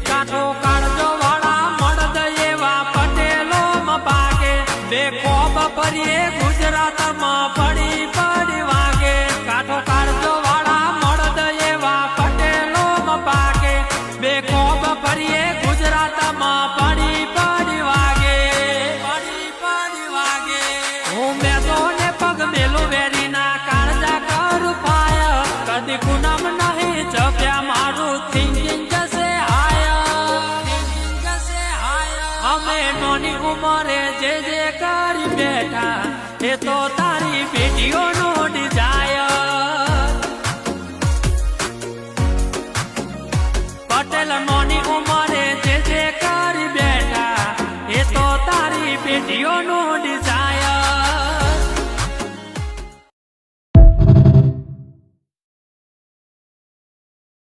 કાઠો કાળજો વાળા મળદ એવા પટેલો પાકે બે કોબ ફરીએ ગુજરાતમાં પડી પડી વાગે કાઠો કાળજો વાળા મળદ એવા પટેલો પાકે બે કોબ ફરીએ ગુજરાતમાં પડી પડી વાગે પડી પડી વાગે હું મેદો ને પગ મેલું વેરીના કાળજા કરું પાય કદી કુનામ નહીં જપ્યા મારું થિંકિંગ જશે અમે નોની ઉંમરે જે કરી બેઠા એ તો તારી બેટીઓનો ડિઝાયર પટેલ નો